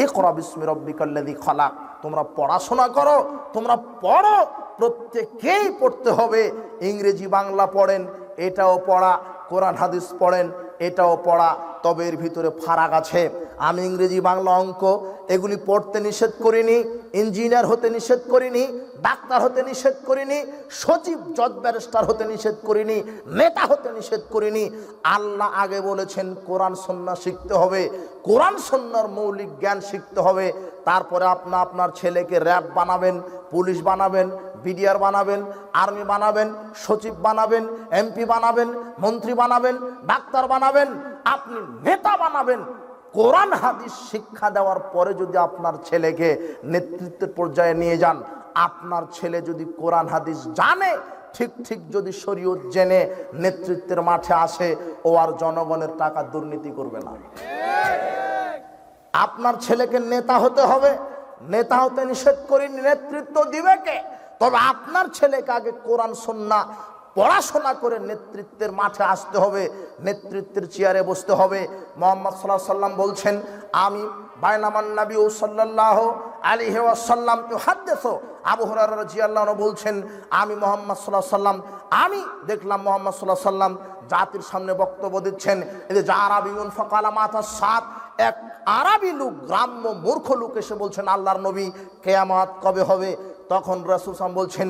ইকরা বিসমি রাব্বিকাল্লাযী খালাক, তোমরা পড়াশোনা করো, তোমরা পড়ো, প্রত্যেককেই পড়তে হবে। ইংরেজি বাংলা পড়েন, এটাও পড়া, কোরআন হাদিস পড়েন, এটাও পড়া, তবে এর ভিতরে ফারাক আছে। আমি ইংরেজি বাংলা অঙ্ক এগুলি পড়তে নিষেধ করিনি, ইঞ্জিনিয়ার হতে নিষেধ করিনি, ডাক্তার হতে নিষেধ করিনি, সচিব জজ ব্যারিস্টার হতে নিষেধ করিনি, নেতা হতে নিষেধ করিনি। আল্লাহ আগে বলেছেন কোরআন সুন্নাহ শিখতে হবে, কোরআন সুন্নাহর মৌলিক জ্ঞান শিখতে হবে। তারপরে আপনার ছেলেকে র্যাব বানাবেন, পুলিশ বানাবেন, বিডিআর বানাবেন, আর্মি বানাবেন, সচিব বানাবেন, এমপি বানাবেন, মন্ত্রী বানাবেন, ডাক্তার বানাবেন, আপনি নেতা বানাবেন। কোরআন হাদিস শিক্ষা দেওয়ার পরে যদি আপনার ছেলেকে নেতৃত্বের পর্যায়ে নিয়ে যান, আপনার ছেলে যদি কোরআন হাদিস জানে, ঠিক যদি শরীয়ত জেনে নেতৃত্বের মাঠে আসে, ও আর জনগণের টাকা দুর্নীতি করবে না। আপনার ছেলেকে নেতা হতে হবে, নেতা হতে নিষেধ করিনি, নেতৃত্ব দিবে কে? তবে আপনার ছেলেকে আগে কোরআন সুন্নাহ পড়াশোনা করে নেতৃত্বের মাঠে আসতে হবে, নেতৃত্বের চেয়ারে বসতে হবে। মুহাম্মদ সাল্লাল্লাহু আলাইহি ওয়াসাল্লাম বলছেন, আমি বাইনামান নবী সাল্লাল্লাহু আলাইহি ওয়াসাল্লাম ইউহাদ্দিসু, আবু হুরায়রা রাদিয়াল্লাহু আনহু বলছেন, আমি মুহাম্মদ সাল্লাল্লাহু আলাইহি ওয়াসাল্লাম আমি দেখলাম মুহাম্মদ সাল্লাল্লাহু আলাইহি ওয়াসাল্লাম জাতির সামনে বক্তব্য দিচ্ছেন। এই যে আরাবিয়ুন ফাকালা মাতা সাত, এক আরবি লোক, গ্রাম্য মূর্খ লোক এসে বলছেন, আল্লাহর নবী কিয়ামত কবে হবে? তখন রাসূল সাল্লাল্লাহু আলাইহি ওয়াসাল্লাম বলছেন,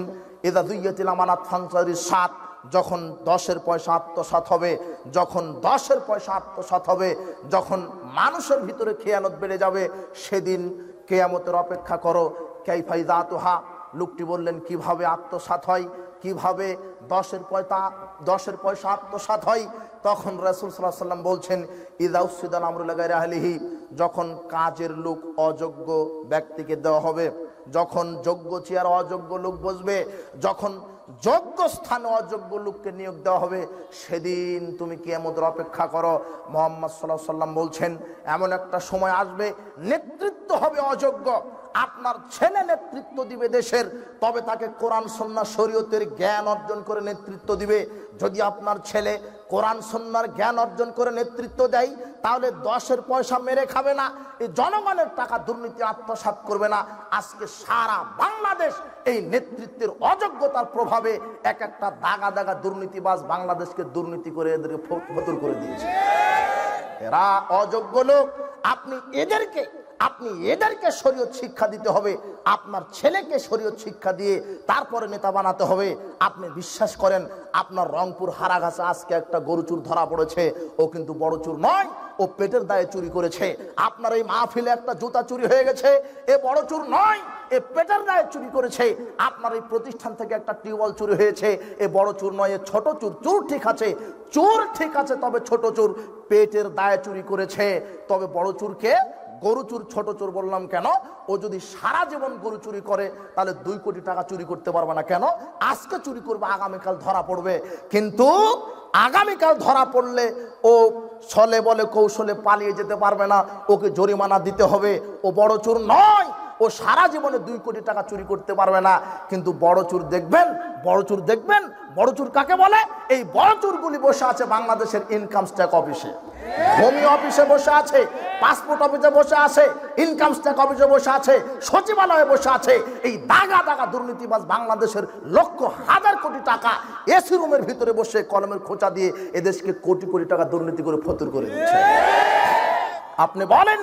ইযা দুইয়াতিল আমানাত ফানসারি সাত, যখন 10-এর পয়সা আত্মসাৎ হবে, যখন 10-এর পয়সা আত্মসাৎ হবে, যখন মানুষের ভিতরে খেয়ানত বেড়ে যাবে, সেদিন কিয়ামতের অপেক্ষা করো। কাইফা ইযাতুহা, লোকটি বললেন, কিভাবে আত্মসাৎ হয়, কিভাবে 10-এর পয়সা আত্মসাৎ হয়? তখন রাসূল সাল্লাল্লাহু আলাইহি ওয়াসাল্লাম বলছেন, ইযা উসিদাল আমরু লিগাইরি আহলিহি, যখন কাজের লোক অযোগ্য ব্যক্তিকে দেওয়া হবে, যখন যোগ্য চেয়ার অযোগ্য লোক বসবে, যখন যোগ্য স্থানে অযোগ্য লোককে নিয়োগ দেওয়া হবে, সেদিন তুমি কিয়ামতের অপেক্ষা করো। মুহাম্মদ সাল্লাল্লাহু আলাইহি ওয়াসাল্লাম বলছেন, এমন একটা সময় আসবে নেতৃত্ব হবে অযোগ্য, আপনার ছেলে নেতৃত্ব দিবে দেশের, তবে তাকে কোরআন সুন্নাহ শরীয়তের জ্ঞান অর্জন করে নেতৃত্ব দিবে। যদি আপনার ছেলে কোরআন সুন্নাহর জ্ঞান অর্জন করে নেতৃত্ব দেয়, তাহলে 10-এর পয়সা মেরে খাবে না, এই জনগণের টাকা দুর্নীতি আত্মসাৎ করবে না। আজকে সারা বাংলাদেশ এই নেতৃত্বের অযোগ্যতার প্রভাবে এক একটা দাগা দুর্নীতিবাজ বাংলাদেশকে দুর্নীতি করে এদেরকে ফতুর করে দিয়েছে। এরা অযোগ্য লোক, আপনি এদেরকে শরীয়ত শিক্ষা দিতে হবে, আপনার ছেলেকে শরীয়ত শিক্ষা দিয়ে তারপরে নেতা বানাতে হবে। আপনি বিশ্বাস করেন, আপনার রংপুর হারাগাছা আজকে একটা গরু চোর ধরা পড়েছে, ও কিন্তু বড় চোর নয়, ও পেটের দায়ে চুরি করেছে। আপনার এই মাহফিলে একটা জুতা চুরি হয়ে গেছে, এ বড় চোর নয়, এ পেটের দায়ে চুরি করেছে। আপনার এই প্রতিষ্ঠান থেকে একটা টিউবওয়েল চুরি হয়েছে, এ বড় চোর নয়, এ ছোট চোর। চোর ঠিক আছে, তবে ছোট চোর পেটের দায়ে চুরি করেছে। তবে বড় চোরকে গরু চোর, ছোট চোর বললাম কেন? ও যদি সারা জীবন গরু চুরি করে, তাহলে 2 কোটি টাকা চুরি করতে পারবে না। কেন? আজকে চুরি করবে, আগামীকাল ধরা পড়বে। কিন্তু আগামীকাল ধরা পড়লে ও ছলে বলে কৌশলে পালিয়ে যেতে পারবে না, ওকে জরিমানা দিতে হবে। ও বড় চোর নয়, ও সারা জীবনে 2 কোটি টাকা চুরি করতে পারবে না। কিন্তু বড় চোর দেখবেন, বড় চোর কাকে বলে? এই বড় চোরগুলি বসে আছে বাংলাদেশের ইনকাম ট্যাক্স অফিসে, ভূমি অফিসে বসে আছে, পাসপোর্ট অফিসে বসে আছে, ইনকাম ট্যাক্স অফিসে বসে আছে, সচিবালয়ে বসে আছে। এই দাগা দুর্নীতিবাজ বাংলাদেশের লক্ষ হাজার কোটি টাকা এসি রুমের ভিতরে বসে কলমের খোঁচা দিয়ে এদেশকে কোটি কোটি টাকা দুর্নীতি করে ফতুর করে দিচ্ছে। আপনি বলেন,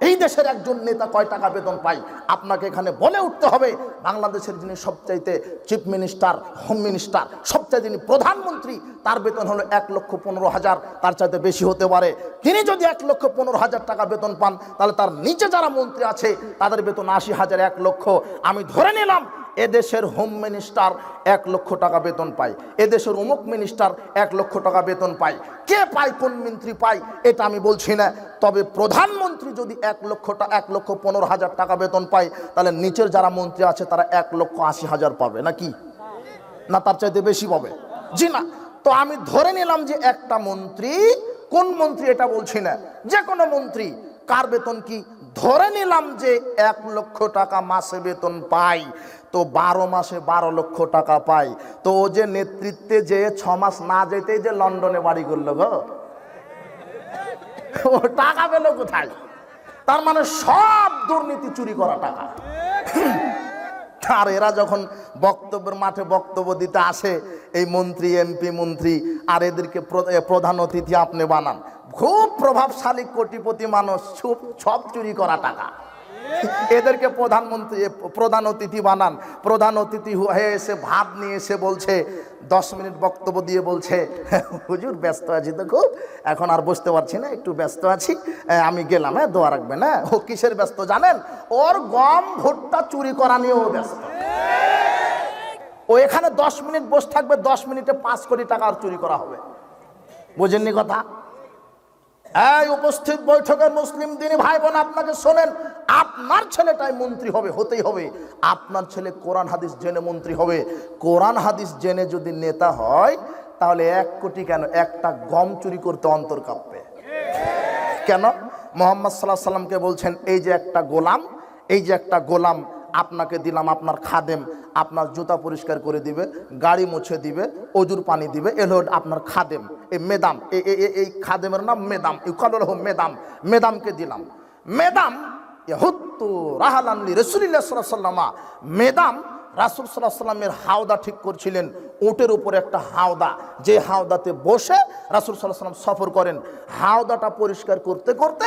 এই দেশের একজন নেতা কয় টাকা বেতন পায়? আপনাকে এখানে বলে উঠতে হবে। বাংলাদেশের যিনি সবচাইতে চিফ মিনিস্টার, হোম মিনিস্টার, সবচাইতে যিনি প্রধানমন্ত্রী, তার বেতন হলো 1,15,000, তার চাইতে বেশি হতে পারে। তিনি যদি 1,15,000 টাকা বেতন পান, তাহলে তার নিচে যারা মন্ত্রী আছে তাদের বেতন 80,000, 1 লক্ষ। আমি ধরে নিলাম এদেশের হোম মিনিস্টার 1 লক্ষ টাকা বেতন পায়, এদেশের অমুক মিনিস্টার 1 লক্ষ টাকা বেতন পায়। কে পায়, কোন মন্ত্রী পায়, এটা আমি বলছি না। তবে প্রধানমন্ত্রী যদি 1,15,000 টাকা বেতন পায়, তাহলে নিচের যারা মন্ত্রী আছে তারা 1,80,000 পাবে নাকি? না তার চাইতে বেশি পাবে? জি না। তো আমি ধরে নিলাম যে একটা মন্ত্রী, কোন মন্ত্রী এটা বলছি না, যে কোনো মন্ত্রী, কার বেতন কি? ধরে নিলাম যে 1 লক্ষ টাকা মাসে বেতন পায়, তো 12 মাসে 12 লক্ষ টাকা পায়। তো ও যে নেতৃত্বে যে 6 মাস না যেতেই যে লন্ডনে বাড়ি করলো গো, ও টাকা পেল কোথায়? তার মানে সব দুর্নীতি, চুরি করা টাকা। আর এরা যখন বক্তব্যের মাঠে বক্তব্য দিতে আসে, এই মন্ত্রী এমপি মন্ত্রী, আর এদেরকে প্রধান অতিথি আপনি বানান, খুব প্রভাবশালী কোটিপতি মানুষ, সব চুরি করা টাকা। এদেরকে প্রধানমন্ত্রী প্রধান অতিথি বানান। প্রধান অতিথি হয়ে এসে ভাত নিয়ে এসে বলছে, 10 মিনিট বক্তব্য দিয়ে বলছে, হুজুর ব্যস্ত আছি তো খুব, এখন আর বসতে পারছি না, একটু ব্যস্ত আছি, আমি গেলাম, হ্যাঁ দোয়া রাখবেন। হ্যাঁ, ও কিসের ব্যস্ত জানেন? ওর গম ভুট্টা চুরি করা নিয়ে ও ব্যস্ত। ও এখানে 10 মিনিট বসে থাকবে, 10 মিনিটে 5 কোটি টাকা আর চুরি করা হবে। বুঝেননি কথা? এই উপস্থিত বৈঠকের মুসলিম দিনী ভাই বোন, আপনাকে শোনেন, আপনার ছেলেটাই মন্ত্রী হবে, হতেই হবে। আপনার ছেলে কোরআন হাদিস জেনে মন্ত্রী হবে। কোরআন হাদিস জেনে যদি নেতা হয়, তাহলে 1 কোটি কেন, একটা গম চুরি করতে অন্তর কাঁপবে। কেন? মুহাম্মদ সাল্লাল্লাহু আলাইহি সাল্লামকে বলছেন, এই যে একটা গোলাম, এই যে একটা গোলাম আপনাকে দিলাম, আপনার খাদেম, আপনার জুতা পরিষ্কার করে দিবে, গাড়ি মুছে দিবে, অজুর পানি দিবে, এলো আপনার খাদেম। এই মেদাম, এই খাদেমের নাম মেদাম, মেদাম, মেদামকে দিলাম। মেদাম ইয়াহুত্তু রাহালান লি রাসূলিল্লাহ সাল্লাল্লাহু আলাইহি ওয়াসাল্লাম, মেদাম রাসূল সাল্লাল্লাহু আলাইহি ওয়াসাল্লামের হাওদা ঠিক করছিলেন। উটের উপরে একটা হাওদা, যে হাওদাতে বসে রাসূল সাল্লাল্লাহু আলাইহি ওয়াসাল্লাম সফর করেন। হাওদাটা পরিষ্কার করতে করতে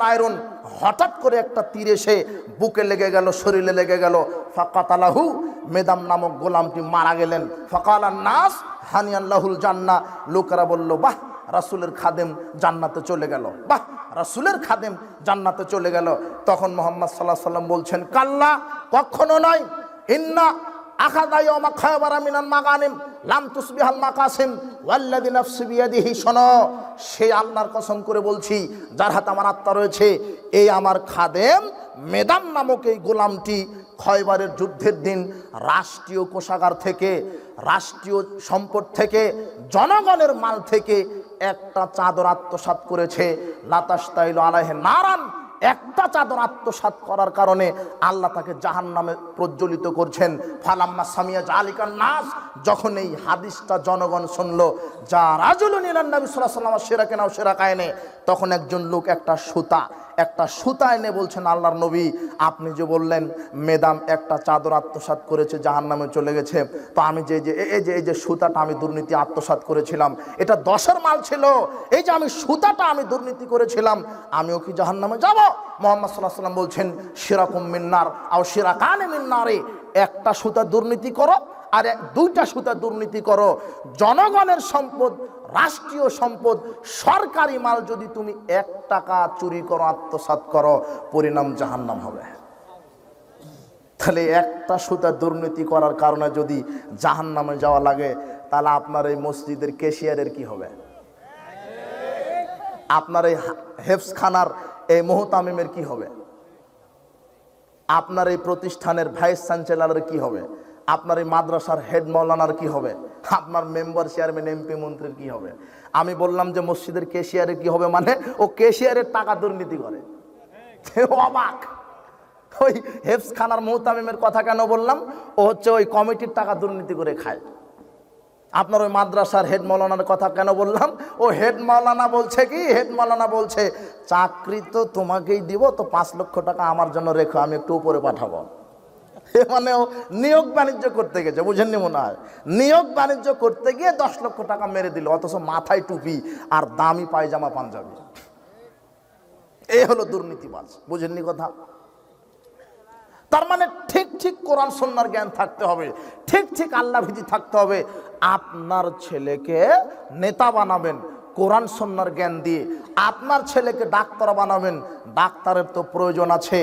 আয়রন, হঠাৎ করে একটা তীর এসে বুকে লেগে গেল, শরীরে লেগে গেল। ফাকাতালাহু, মেদাম নামক গোলামটি মারা গেলেন। ফাকালান নাস হানিয়ান লাহুল জান্নাহ, লোকেরা বলল, বাহ, রাসূলের খাদেম জান্নাতে চলে গেল, বাহ, রাসূলের খাদেম জান্নাতে চলে গেল। তখন মুহাম্মদ সাল্লাল্লাহু আলাইহি ওয়াসাল্লাম বলছেন, কাল্লা, কখনো নয়, ইন্না আখাযা ইয়াওমা খায়বারা মিনাল মাগানিম লাম তুসবিহাল মাকাসিম ওয়াল্লাযী নাফসি বিয়াদিহি, শোনো, সেই আল্লাহর কসম করে বলছি, যার হাতে আমার আত্মা রয়েছে, এই আমার খাদেম মেদাম নামক এই গোলামটি খয়বারের যুদ্ধের দিন রাষ্ট্রীয় কোষাগার থেকে, রাষ্ট্রীয় সম্পদ থেকে, জনগণের মাল থেকে একটা চাদর আত্মসাৎ করেছে। লাতাশতাইলু আলাইহি নারান, একটা চাদর আত্মসাৎ করার কারণে আল্লাহ তাকে জাহান্নামে প্রজ্বলিত করছেন। ফালাম্মা সামিয়া জালিকান নাস, যখন এই হাদিসটা জনগণ শুনলো, যা রাজুলুন ইলান নবী সাল্লাল্লাহু আলাইহি ওয়াসাল্লাম শিরাকানা ওয়া শিরাকায়নে, তখন একজন লোক একটা সুতা এনে বলছেন, আল্লাহর নবী, আপনি যে বললেন মেদাম একটা চাদর আত্মসাৎ করেছে, জাহান্নামে চলে গেছে, তো আমি এই যে সুতাটা আমি দুর্নীতি আত্মসাৎ করেছিলাম, এটা 10-এর মাল ছিল, এই যে আমি সুতাটা আমি দুর্নীতি করেছিলাম, আমিও কি জাহান্নামে যাব? মুহাম্মদ সাল্লাল্লাহু আলাইহি ওয়াসাল্লাম বলছেন, শিরাকুম মিন্নার আও শিরাকানে মিন্নারে, একটা সুতা দুর্নীতি করো আর 2টা সুতা দুর্নীতি করো। জনগণের সম্পদ, রাষ্ট্রীয় সম্পদ, সরকারি মাল যদি তুমি 1 টাকা চুরি করো, আত্মসাৎ করো, পরিণাম জাহান্নাম হবে। তাহলে একটা সুতা দুর্নীতি করার কারণে যদি জাহান্নামে যাওয়া লাগে, তাহলে আপনার এই মসজিদের ক্যাশিয়ারের কি হবে? আপনার এই হেফজখানার এই মুহতামিমের কি হবে? আপনার এই প্রতিষ্ঠানের ভাইস চ্যান্সেলরের কি হবে? আপনার এই মাদ্রাসার হেড মাওলানার কি হবে? আপনার মেম্বার, চেয়ারম্যান, এমপি, মন্ত্রীর কি হবে? আমি বললাম যে মসজিদের ক্যাশিয়ারের কি হবে, মানে ও ক্যাশিয়ারের টাকা দুর্নীতি করে। অবাক! ওই হেফজখানার মুহতামিমের কথা কেন বললাম? ও হচ্ছে ওই কমিটির টাকা দুর্নীতি করে খায়। আপনার ওই মাদ্রাসার হেড মাওলানার কথা কেন বললাম? ও হেড মাওলানা বলছে কি, হেড মাওলানা বলছে, চাকরি তো তোমাকেই দিব, তো 5 লক্ষ টাকা আমার জন্য রেখো, আমি একটু উপরে পাঠাবো। মানে ও নিয়োগ বাণিজ্য করতে গেছে, বুঝেননি মনে হয়? নিয়োগ বাণিজ্য করতে গিয়ে 10 লক্ষ টাকা মেরে দিল, অথচ মাথায় টুপি আর দামি পায়জামা পাঞ্জাবি। এই হলো দুর্নীতিবাজ, বুঝেননি কথা? তার মানে ঠিক কোরআন সুন্নাহর জ্ঞান থাকতে হবে, ঠিক আল্লাহ ভীতি থাকতে হবে। আপনার ছেলেকে নেতা বানাবেন কোরআন সুন্নাহর জ্ঞান দিয়ে, আপনার ছেলেকে ডাক্তার বানাবেন, ডাক্তারের তো প্রয়োজন আছে।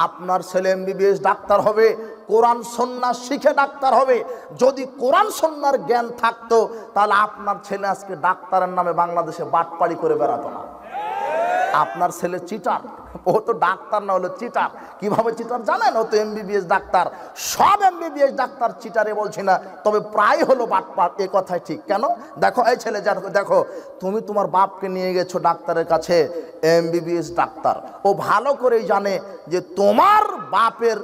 আপনার ছেলে এমবিবিএস ডাক্তার হবে, কোরআন সুন্নাহ শিখে ডাক্তার হবে। যদি কোরআন সুন্নাহর জ্ঞান থাকতো, তাহলে আপনার ছেলে আজকে ডাক্তারের নামে বাংলাদেশে বাটপাড়ি করে বেড়াতো না। আপনার ছেলে চিটার, ও তো ডাক্তার না, হলো চিটার। কিভাবে চিটার জানেন? ও তো এমবিবিএস ডাক্তার। সব এমবিবিএস ডাক্তার চিটারে বলছি না, তবে প্রায় হলো বাটপার, এ কথাই ঠিক। কেন? দেখো এই ছেলে, দেখো তুমি তোমার বাপকে নিয়ে গেছো ডাক্তারের কাছে, এমবিবিএস ডাক্তার। ও ভালো করেই জানে যে তোমার বাপের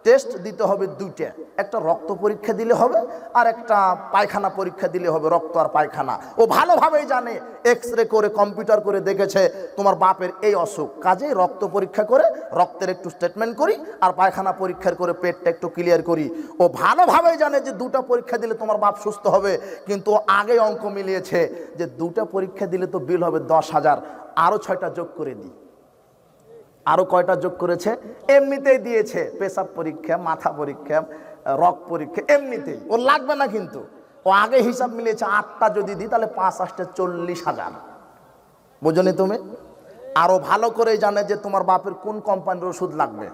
টেস্ট দিতে হবে দুইটা, একটা রক্ত পরীক্ষা দিলে হবে আর একটা পায়খানা পরীক্ষা দিলে হবে, রক্ত আর পায়খানা। ও ভালোভাবেই জানে, এক্স রে করে কম্পিউটার করে দেখেছে তোমার বাপের এই অসুখ, কাজেই রক্ত পরীক্ষা করে রক্তের একটু স্টেটমেন্ট করি আর পায়খানা পরীক্ষার করে পেটটা একটু ক্লিয়ার করি। ও ভালোভাবেই জানে যে দুটা পরীক্ষা দিলে তোমার বাপ সুস্থ হবে, কিন্তু আগে অঙ্ক মিলিয়েছে যে দুটা পরীক্ষা দিলে তো বিল হবে 10,000, আরও 6টা যোগ করে দিই। আরো কয়টা যোগ করেছে? এমনিতেই দিয়েছে, পেশাব পরীক্ষা, মাথা পরীক্ষা, রক্ত পরীক্ষা, এমনিতেই ওর লাগবে না। কিন্তু ও আগে হিসাব মিলিয়েছে 8টা যদি দিই তাহলে 5 8 40,000। বুঝনি তুমি? আরো ভালো করে জানে যে তোমার বাপের কোন কোম্পানির ওষুধ লাগবে।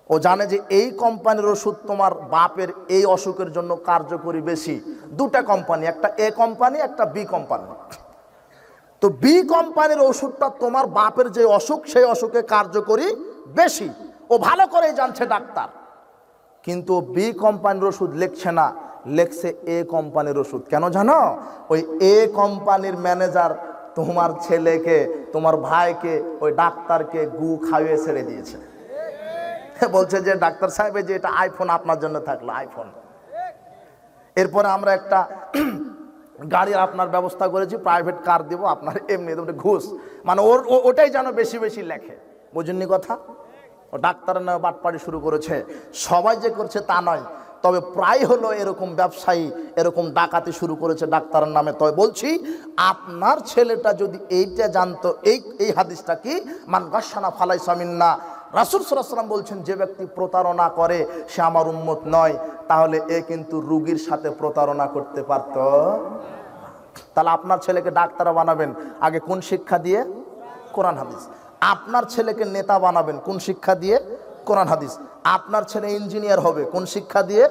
ও জানে যে এই কোম্পানির ওষুধ তোমার বাপের এই অসুখের জন্য কার্যকরী বেশি। দুটা কোম্পানি, একটা এ কোম্পানি একটা বি কোম্পানি। তো বি কোম্পানির ওষুধটা তোমার বাপের যে অসুখ সেই অসুখে কার্যকরী বেশি, ও ভালো করেই জানছে ডাক্তার। কিন্তু বি কোম্পানির ওষুধ লিখছে না, লিখছে এ কোম্পানির ওষুধ। কেন জানো? ওই এ কোম্পানির ম্যানেজার তোমার ছেলেকে, তোমার ভাইকে, ওই ডাক্তারকে গু খাইয়ে ছেড়ে দিয়েছে। বলছে যে ডাক্তার সাহেব যে এটা আইফোন আপনার জন্য থাকলো, আইফোন। এরপরে আমরা একটা গাড়ির আপনার ব্যবস্থা করেছি, প্রাইভেট কার দিব আপনার, এমনি ঘুষ, মানে ওটাই যেন বেশি বেশি লেখে। বুঝুননি কথা? ও ডাক্তারের নামে বাটপাড়ি শুরু করেছে। সবাই যে করছে তা নয়, তবে প্রায় হলো এরকম ব্যবসায়ী এরকম ডাকাতি শুরু করেছে ডাক্তারের নামে। তবে বলছি, আপনার ছেলেটা যদি এইটা জানতো, এই হাদিসটা কি, মান গাশানা ফালাইসা মিন্না, রাসূল সাল্লাল্লাহু আলাইহি ওয়াসাল্লাম বলছেন যে ব্যক্তি প্রতারণা করে সে আমার উম্মত নয়, তাহলে এ কিন্তু রোগীর সাথে প্রতারণা করতে পারত। তাহলে আপনার ছেলেকে ডাক্তার বানাবেন আগে কোন শিক্ষা দিয়ে? কোরআন হাদিস। আপনার ছেলেকে নেতা বানাবেন কোন শিক্ষা দিয়ে? কোরআন হাদিস। আপনার ছেলে ইঞ্জিনিয়ার হবে কোন শিক্ষা দিয়ে?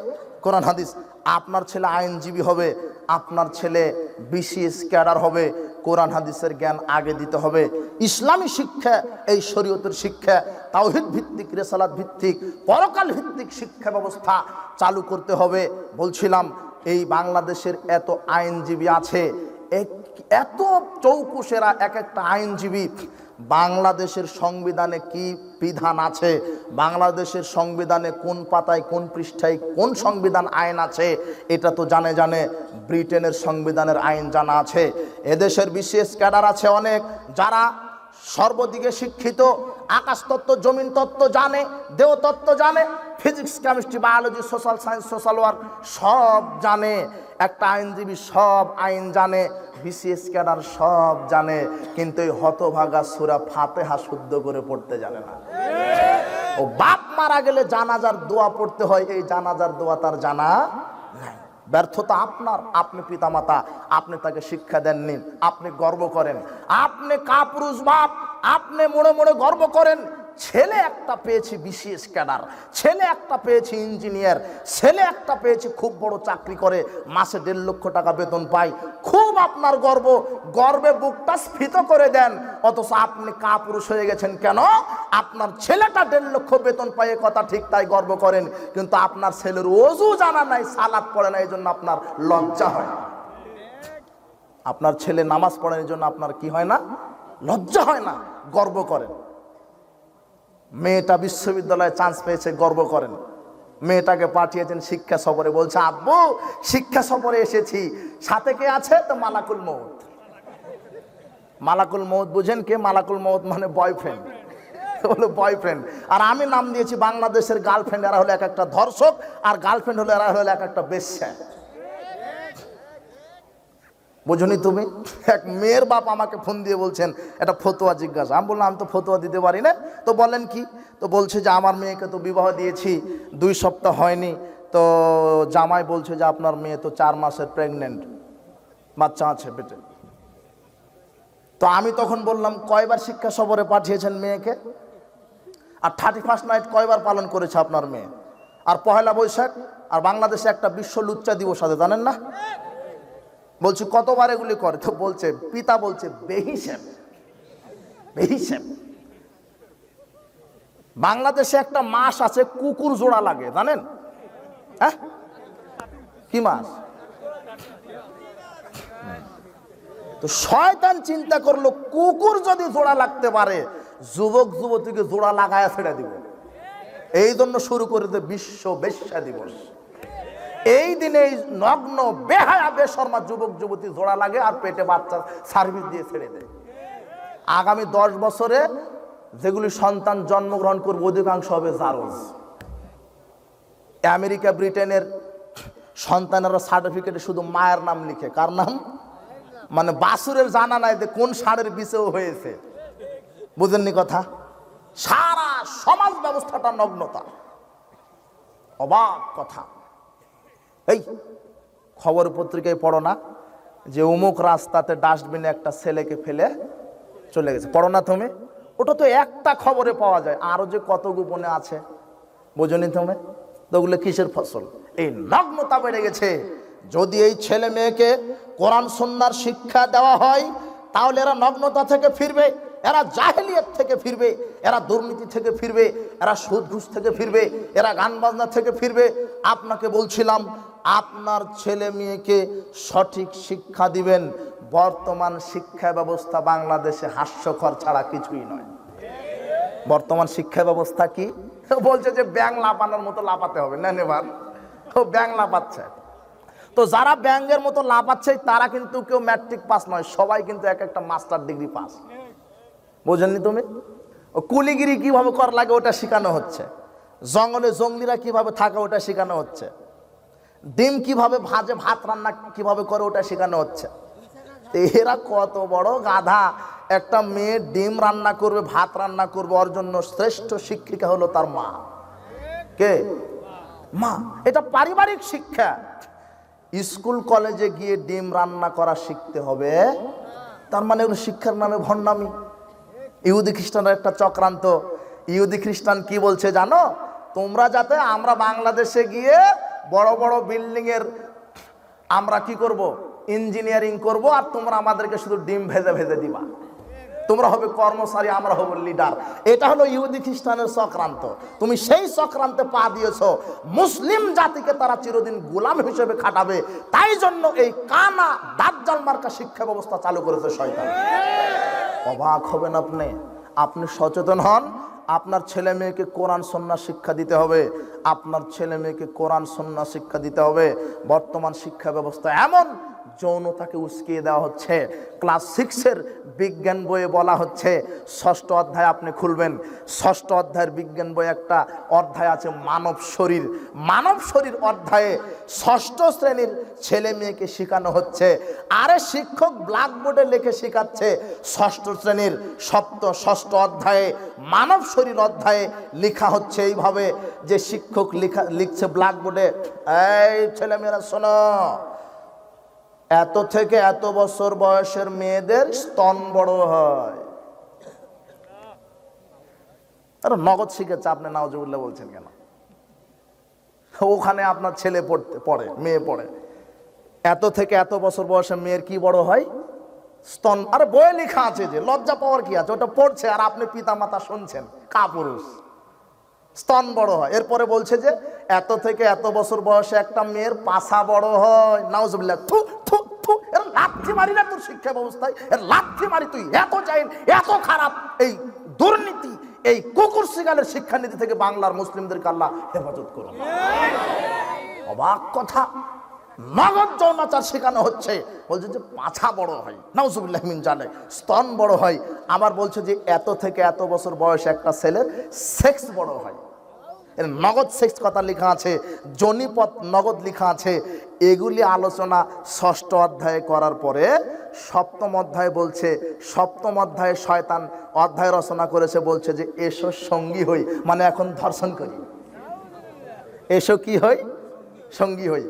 কোরআন হাদিস। আপনার ছেলে আইনজীবী হবে, আপনার ছেলে বিসিএস ক্যাডার হবে, কোরআন হাদিসের জ্ঞান আগে দিতে হবে। ইসলামী শিক্ষা, এই শরীয়তের শিক্ষা, তাওহীদ ভিত্তিক, রিসালাত ভিত্তিক, পরকাল ভিত্তিক শিক্ষা ব্যবস্থা চালু করতে হবে। বলছিলাম এই বাংলাদেশের এত আইনজীবী আছে, এত চৌকুশেরা, এক একটা আইনজীবী বাংলাদেশের সংবিধানে কি বিধান আছে, বাংলাদেশের সংবিধানে কোন পাতায় কোন পৃষ্ঠায় কোন সংবিধান আইন আছে এটা তো জানে। ব্রিটেনের সংবিধানের আইন জানা আছে। এদেশের বিশেষ ক্যাডার আছে অনেক, যারা সর্বদিকে শিক্ষিত, আকাশতত্ত্ব, জমিন তত্ত্ব জানে, দেহতত্ত্ব জানে, physics, chemistry, biology, social science, social work সব জানে। একটা আইনজীবী সব আইন জানে, বিসিএস ক্যাডার সব জানে, কিন্তু এই হতভাগা সূরা ফাতিহা শুদ্ধ করে পড়তে জানে না। ও বাপ মারা গেলে জানাজার দোয়া পড়তে হয়, এই জানাজার দোয়া তার জানা নাই। ব্যর্থতা আপনার, আপনি পিতামাতা, আপনি তাকে শিক্ষা দেননি, আপনি গর্ব করেন, আপনি কাপুরুষ বাপ, আপনি মোড়ে মোড়ে গর্ব করেন। ছেলে একটা পেয়েছি বিসিএস ক্যাডার, ছেলে একটা পেয়েছি ইঞ্জিনিয়ার, ছেলে একটা পেয়েছি খুব বড় চাকরি করে, মাসে 1.5 লক্ষ টাকা বেতন পাই, খুব আপনার গর্ব, গর্বে বুকটা স্ফীত করে দেন। অথচ আপনি কাপুরুষ হয়ে গেছেন কেন? আপনার ছেলেটা 1.5 লক্ষ বেতন পায়, কথা ঠিক, তাই গর্ব করেন, কিন্তু আপনার ছেলের ওযু জানা নাই, সালাত পড়ে না, এই জন্য আপনার লজ্জা হয়। আপনার ছেলে নামাজ পড়েন, এই জন্য আপনার কি হয় না? লজ্জা হয় না, গর্ব করেন। মেয়েটা বিশ্ববিদ্যালয়ে চান্স পেয়েছে, গর্ব করেন। মেয়েটাকে পাঠিয়েছেন শিক্ষা সফরে, বলছে আব্বু শিক্ষা সফরে এসেছি, সাথে কে আছে? তো মালাকুল মউত। মালাকুল মউত বুঝেন কে? মালাকুল মউত মানে বয়ফ্রেন্ড, হলো বয়ফ্রেন্ড। আর আমি নাম দিয়েছি বাংলাদেশের গার্লফ্রেন্ড, এরা হলো এক একটা ধর্ষক, আর গার্লফ্রেন্ড হলো এরা হলো এক একটা বেশ্যা। বুঝনি তুমি? এক মেয়ের বাপ আমাকে ফোন দিয়ে বলছেন একটা ফতোয়া জিজ্ঞাসা। আমি বললাম আমি তো ফতোয়া দিতে পারি না। তো বলেন কি? তো বলছে যে আমার মেয়েকে তো বিবাহ দিয়েছি, 2 সপ্তাহ হয়নি, তো জামাই বলছে যে আপনার মেয়ে তো 4 মাসের প্রেগনেন্ট, বাচ্চা আছে পেটে। তো আমি তখন বললাম কয়বার শিক্ষা সফরে পাঠিয়েছেন মেয়েকে? আর 31st নাইট কয়বার পালন করেছে আপনার মেয়ে? আর পহেলা বৈশাখ, আর বাংলাদেশে একটা বিশ্ব লুচ্চা দিবস আছে, জানেন না? বলছি কতবার এগুলি করে? তো বলছে, পিতা বলছে বেহিসেব, বেহিসেব। বাংলাদেশে একটা মাস আছে কুকুর জোড়া লাগে, জানেন? হ্যাঁ, কি মাস? তো শয়তান চিন্তা করলো কুকুর যদি জোড়া লাগতে পারে, যুবক যুবতীকে জোড়া লাগায় ছেড়ে দিব। এই জন্য শুরু করে দে বিশ্ব বেশ্যা দিবস। এই দিনে এই নগ্ন বেহায়া বেশরমা যুবক যুবতী জোড়া লাগে আর পেটে বাচ্চা সার্ভিস দিয়ে ছেড়ে দেয়। আগামী 10 বছরে যেগুলি সন্তান জন্মগ্রহণ করবে অধিকাংশ হবে জারজ। আমেরিকা ব্রিটেনের সন্তানেরা সার্টিফিকেটে শুধু মায়ের নাম লিখে। কার নাম? মানে বাসুরের জানা নাই যে কোন ষাঁড়ের বিষেও হয়েছে। বুঝেননি কথা? সারা সমাজ ব্যবস্থাটা নগ্নতা, অবাক কথা। এই খবর পত্রিকায় পড়ো না যে অমুক রাস্তাতে ডাস্টবিনে একটা ছেলেকে ফেলে চলে গেছে? পড়ো না তুমি? ওটা তো একটা খবরে পাওয়া যায়, আরো যে কত গোপনে আছে বোঝনি তুমি? তো ওগুলো কিসের ফসল? এই নগ্নতা বেড়ে গেছে। যদি এই ছেলে মেয়েকে কোরআন সুন্নাহর শিক্ষা দেওয়া হয় তাহলে এরা নগ্নতা থেকে ফিরবে, এরা জাহেলিয়ত থেকে ফিরবে, এরা দুর্নীতি থেকে ফিরবে, এরা সুদ ঘুষ থেকে ফিরবে, এরা গান বাজনা থেকে ফিরবে। আপনাকে বলছিলাম আপনার ছেলে মেয়েকে সঠিক শিক্ষা দিবেন। বর্তমান শিক্ষা ব্যবস্থা বাংলাদেশে হাস্যকর ছাড়া কিছুই নয়। বর্তমান শিক্ষা ব্যবস্থা কি? বলছে যে ব্যাঙ লাপানোর মতো লাপাতে হবে। না নেবার ও ব্যাঙ লাপাচ্ছে। তো যারা ব্যাঙের মতো লাপাচ্ছে তারা কিন্তু কেউ ম্যাট্রিক পাস নয়, সবাই কিন্তু এক একটা মাস্টার ডিগ্রি পাস। বোঝেননি তুমি? ও কুলিগিরি কিভাবে করা লাগে ওটা শেখানো হচ্ছে, জঙ্গলে জঙ্গলিরা কিভাবে থাকে ওটা শেখানো হচ্ছে, ডিম কিভাবে ভাজে ভাত রান্না কিভাবে করে ওটা শেখানো হচ্ছে। এরা কত বড় গাধা! একটা মেয়ে ডিম রান্না করবে, ভাত রান্না করবে, ওর জন্য শ্রেষ্ঠ শিক্ষিকা হলো তার মা। কে? মা। এটা পারিবারিক শিক্ষা। স্কুল কলেজে গিয়ে ডিম রান্না করা শিখতে হবে, তার মানে ওগুলো শিক্ষার নামে ভণ্ডামি। ইহুদি খ্রিস্টানের একটা চক্রান্ত। ইহুদি খ্রিস্টান কি বলছে জানো? তোমরা যাতে আমরা বাংলাদেশে গিয়ে বড় বড় বিল্ডিং এর আমরা কি করব, ইঞ্জিনিয়ারিং করব, আর তোমরা আমাদেরকে শুধু ডিম ভেজে ভেজে দিবা। তোমরা হবে কর্মচারী, আমরা হব লিডার। এটা হলো ইহুদি খ্রিস্টানের চক্রান্ত। তুমি সেই চক্রান্তে পা দিয়েছো। মুসলিম জাতিকে তারা চিরদিন গোলাম হিসেবে খাটাবে, তাই জন্য এই কানা দাজ্জাল মার্কা শিক্ষা ব্যবস্থা চালু করেছে শয়তান। অবাক হবেন আপনি। আপনি সচেতন হন। আপনার ছেলে মেয়েকে কোরআন সুন্নাহ শিক্ষা দিতে হবে। আপনার ছেলে মেয়েকে কোরআন সুন্নাহ শিক্ষা দিতে হবে। বর্তমান শিক্ষা ব্যবস্থা এমন, যৌনতাকে উস্কিয়ে দেওয়া হচ্ছে। ক্লাস 6-এর বিজ্ঞান বইয়ে বলা হচ্ছে, 6ষ্ঠ অধ্যায় আপনি খুলবেন, 6ষ্ঠ অধ্যায়ের বিজ্ঞান বই একটা অধ্যায় আছে মানব শরীর। মানব শরীর অধ্যায়ে 6ষ্ঠ শ্রেণীর ছেলে মেয়েকে শেখানো হচ্ছে। আরে শিক্ষক ব্ল্যাকবোর্ডে লিখে শেখাচ্ছে 6ষ্ঠ শ্রেণীর 6ষ্ঠ অধ্যায়ে মানব শরীর অধ্যায়ে লেখা হচ্ছে এইভাবে যে শিক্ষক লিখছে ব্ল্যাকবোর্ডে, এই ছেলেমেয়েরা শোনো, এত থেকে এত বছর বয়সের মেয়েদের স্তন বড় হয়। আরে নগদ শিখেছে, আপনি নাউজুবিল্লাহ বলছেন কেন? ওখানে আপনার ছেলে পড়ে, মেয়ে পড়ে। এত থেকে এত বছর বয়সের মেয়ের কি বড় হয়? স্তন। আরে বইয়ে লেখা আছে, যে লজ্জা পাওয়ার কি আছে? ওটা পড়ছে আর আপনি পিতা মাতা শুনছেন, কাপুরুষ। স্তন বড় হয়। এরপরে বলছে যে এত থেকে এত বছর বয়সে একটা মেয়ের পাছা বড় হয়। নাউজুবিল্লাহ। থু থু থু, এর লাথি মারি না তোর শিক্ষা ব্যবস্থায়, এর লাথি মারি। তুই এত জাহিল, এত খারাপ। এই দুর্নীতি, এই কুকুর শিগালের শিক্ষানীতি থেকে বাংলার মুসলিমদেরকে আল্লাহ হেফাজত করুন। অবাক কথা। নগদ যৌনাচার শেখানো হচ্ছে। বলছে যে পাছা বড় হয়, নাউজুবিল্লাহ মিন জালিক, স্তন বড় হয়। আবার বলছে যে এত থেকে এত বছর বয়সে একটা ছেলের সেক্স বড় হয়। এর নগদ সেক্স কথা লেখা আছে, জনিপথ নগদ লেখা আছে। এগুলি আলোচনা 6ষ্ঠ অধ্যায়ে করার পরে 7ম অধ্যায়ে বলছে, 7ম অধ্যায়ে শয়তান অধ্যায় রচনা করেছে, বলছে যে এসো সঙ্গী হই, মানে এখন ধর্ষণ করি। এসো কি হই? সঙ্গী হই।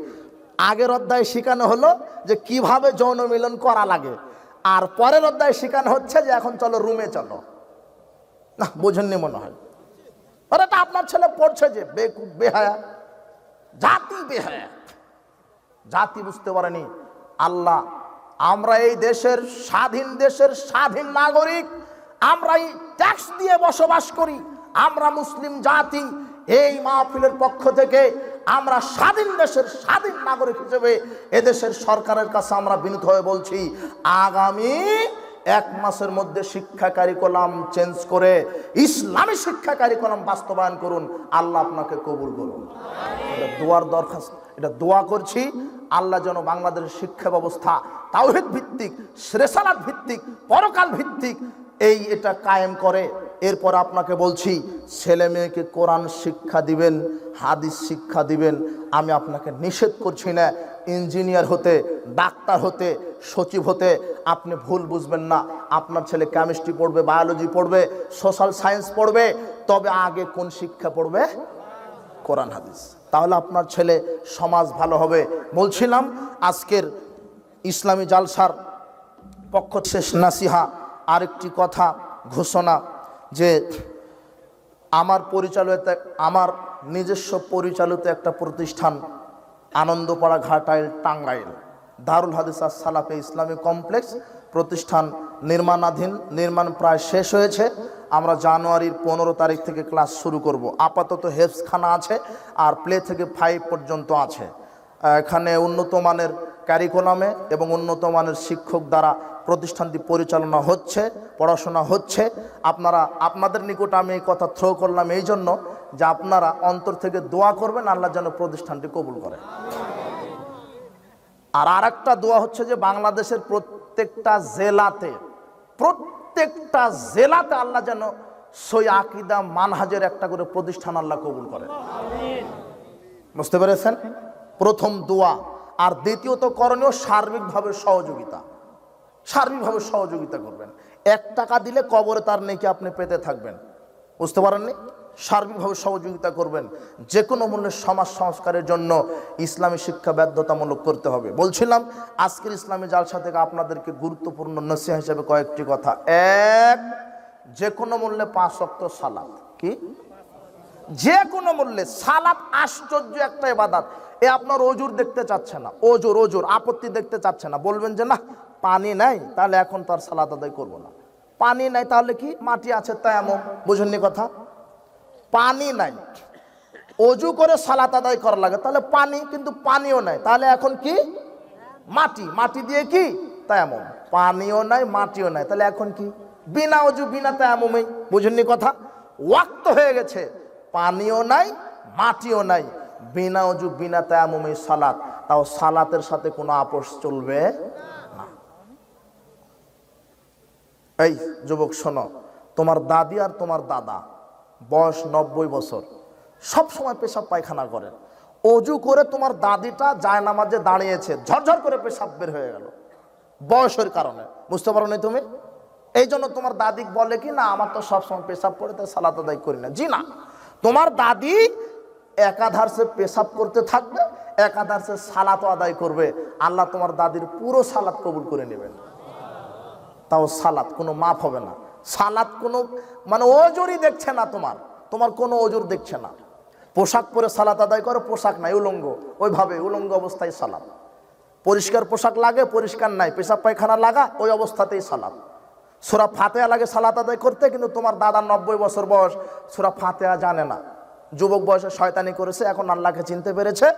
আগের অধ্যায়ে শেখানো হলো যে কিভাবে যৌন মিলন করা লাগে, আর পরের অধ্যায়ে শেখানো হচ্ছে যে এখন চলো রুমে চলো। না, বোঝেননি মনে হয়। আরে এটা আপনার ছেলে পড়ছে যে বেকুব, বেহায়া জাতি, বেহায়া জাতি। বুঝতে পারেনি আল্লাহ, আমরা এই দেশের স্বাধীন নাগরিক, আমরা এই ট্যাক্স দিয়ে বসবাস করি, আমরা মুসলিম জাতি। এই মাহফিলের পক্ষ থেকে আমরা স্বাধীন দেশের স্বাধীন নাগরিক হিসেবে এদেশের সরকারের কাছে আমরা বিনীত হয়ে বলছি, আগামী 1 মাসের মধ্যে শিক্ষা কারিকুলাম চেঞ্জ করে ইসলামী শিক্ষা কারিকুলাম বাস্তবায়ন করুন, আল্লাহ আপনাকে কবুল করুন। এটা দোয়ার দরখাস্ত, এটা দোয়া করছি আল্লাহ যেন বাংলাদেশের শিক্ষা ব্যবস্থা তাওহীদ ভিত্তিক, রিসালাত ভিত্তিক, পরকাল ভিত্তিক এটা কায়েম করে। এরপর আপনাকে বলছি, ছেলে মেয়েকে কোরআন শিক্ষা দিবেন, হাদিস শিক্ষা দিবেন। আমি আপনাকে নিষেধ করছি না ইঞ্জিনিয়ার হতে, ডাক্তার হতে, সচিব হতে। আপনি ভুল বুঝবেন না। আপনার ছেলে কেমিস্ট্রি পড়বে, বায়োলজি পড়বে, সোশ্যাল সায়েন্স পড়বে, তবে আগে কোন শিক্ষা পড়বে? কোরআন হাদিস। তাহলে আপনার ছেলে সমাজ ভালো হবে। বলছিলাম আজকের ইসলামী জালসার পক্ষ শেষ নাসিহা আরেকটি কথা ঘোষণা, যে আমার নিজস্ব পরিচালিত একটা প্রতিষ্ঠান আনন্দপাড়া ঘাটাইল টাঙ্গাইল দারুল হাদিস আর সালাফে ইসলামী কমপ্লেক্স প্রতিষ্ঠান নির্মাণাধীন, নির্মাণ প্রায় শেষ হয়েছে। আমরা জানুয়ারির 15 তারিখ থেকে ক্লাস শুরু করব। আপাতত হেফজখানা আছে আর প্লে থেকে 5 পর্যন্ত আছে। এখানে উন্নত মানের কারিকুলামে এবং উন্নত মানের শিক্ষক দ্বারা প্রতিষ্ঠানটি পরিচালনা হচ্ছে, পড়াশোনা হচ্ছে। আপনাদের নিকট আমি এই কথা থ্রো করলাম এই জন্য যে আপনারা অন্তর থেকে দোয়া করবেন আল্লাহ যেন প্রতিষ্ঠানটি কবুল করে। আর আরেকটা দোয়া হচ্ছে যে বাংলাদেশের প্রত্যেকটা জেলাতে আল্লাহ যেন সই আকীদা মানহাজের একটা করে প্রতিষ্ঠান আল্লাহ কবুল করে। বুঝতে পেরেছেন? প্রথম দোয়া। আর দ্বিতীয়ত করণীয় সার্বিকভাবে সহযোগিতা করবেন। 1 টাকা দিলে কবরে তার নেকি আপনি পেতে থাকবেন। বুঝতে পারেননি? সার্বিকভাবে সহযোগিতা করবেন। যে কোনো মূল্যে সমাজ সংস্কারের জন্য ইসলামী শিক্ষা বাধ্যতামূলক করতে হবে। বলছিলাম আজকের ইসলামী জালসা থেকে আপনাদেরকে গুরুত্বপূর্ণ নসিহা হিসেবে কয়েকটি কথা। 1, যে কোনো মূল্যে 5 ওয়াক্ত সালাত। কি? যে কোনো মূল্যে সালাত আশ্চর্য একটা ইবাদত। আপনার ওজুর দেখতে চাচ্ছে না, ওজোর আপত্তি দেখতে চাচ্ছে না। বলবেন যে না পানি নাই, তাহলে এখন তার সালাত আদায় করবো না। পানি নাই তাহলে কি? মাটি আছে তায়াম্মুম। বুঝেননি কথা? পানি নাই, অজু করে সালাত আদায় করা লাগে, তাহলে পানি, কিন্তু পানিও নাই, তাহলে এখন কি? মাটি দিয়ে কি? তায়াম্মুম। পানিও নাই, মাটিও নাই, তাহলে এখন কি? বিনা অজু বিনা তায়াম্মুমেই। বুঝেননি কথা? ওয়াক্ত হয়ে গেছে, পানিও নাই, মাটিও নাই, বিনা অজু বিনা তায়াম্মুমেই সালাত। তাও সালাতের সাথে কোনো আপোষ চলবে না। এই যুবক শোনো, তোমার দাদি আর তোমার দাদা বয়স 90 বছর, সব সময় পেশাব পায়খানা করেন। অজু করে তোমার দাদিটা জায়নামাজে দাঁড়িয়েছে, ঝরঝর করে পেশাব বের হয়ে গেল বয়সের কারণে। বুঝতে পারো নি তুমি? এই জন্য তোমার দাদি বলে কি না আমার তো সবসময় পেশাব পড়ে, তাই সালাত আদায় করি না। জি না, তোমার দাদি একাধারে পেশাব করতে থাকবে, একাধারে সালাত আদায় করবে। আল্লাহ তোমার দাদির পুরো সালাত কবুল করে নেবেন। তাও সালাত কোনো মাফ হবে না। সালাত কোনো মানে ওজোরই দেখছে না, তোমার কোনো ওজোর দেখছে না। পোশাক পরে সালাত আদায় করো, পোশাক নাই উলঙ্গ, ওইভাবে উলঙ্গ অবস্থায় সালাত। পরিষ্কার পোশাক লাগে, পরিষ্কার নাই, পেশাব পায়খানা লাগা, ওই অবস্থাতেই সালাত। সূরা ফাতিহা লাগে সালাত আদায় করতে, কিন্তু তোমার দাদা 90 বছর বয়স, সূরা ফাতিহা জানে না। যুবক বয়সে শয়তানি করেছে, এখন আল্লাহকে চিনতে পেরেছে,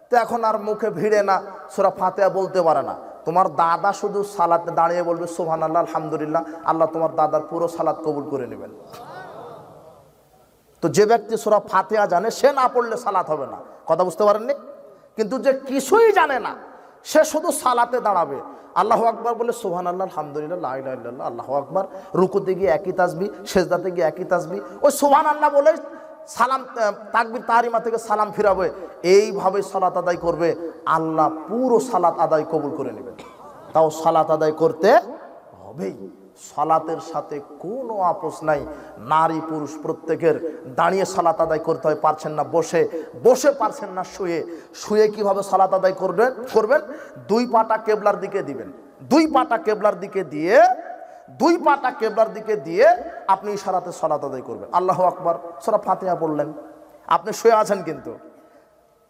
তো এখন আর মুখে ভিড়ে না, সূরা ফাতিহা বলতে পারে না। তোমার দাদা শুধু সালাতে দাঁড়িয়ে বলবে সুবহানাল্লাহ আলহামদুলিল্লাহ, আল্লাহ তোমার দাদার পুরো সালাত কবুল করে নেবেন। তো যে ব্যক্তি সূরা ফাতিহা জানে সে না পড়লে সালাত হবে না। কথা বুঝতে পারেননি? কিন্তু যে কিছুই জানে না সে শুধু সালাতে দাঁড়াবে, আল্লাহু আকবার বলে সুবহানাল্লাহ আলহামদুলিল্লাহ লা ইলাহা ইল্লাল্লাহ আল্লাহু আকবার, রুকুতে গিয়ে একই তাসবিহ, সেজদাতে গিয়ে একই তাসবিহ, ওই সুবহানাল্লাহ বলে সালাম তাকবীর তাহরিমা থেকে সালাম ফিরাবে, এইভাবে সালাত আদায় করবে, আল্লাহ পুরো সালাত আদায় কবুল করে নেবেন। তাও সালাত আদায় করতে হবেই। সালাতের সাথে কোনো আপোষ নাই। নারী পুরুষ প্রত্যেকের দাঁড়িয়ে সালাত আদায় করতে হয়, পারছেন না বসে, বসে পারছেন না শুয়ে কিভাবে সালাত আদায় করবেন? 2 পাটা কেবলার দিকে দিবেন, 2 পাটা কেবলার দিকে দিয়ে, 2 পাটা কেবলার দিকে দিয়ে আপনি ইশারাতে সালাত আদায় করবেন। আল্লাহু আকবার, সূরা ফাতিহা পড়লেন, আপনি শুয়ে আছেন, কিন্তু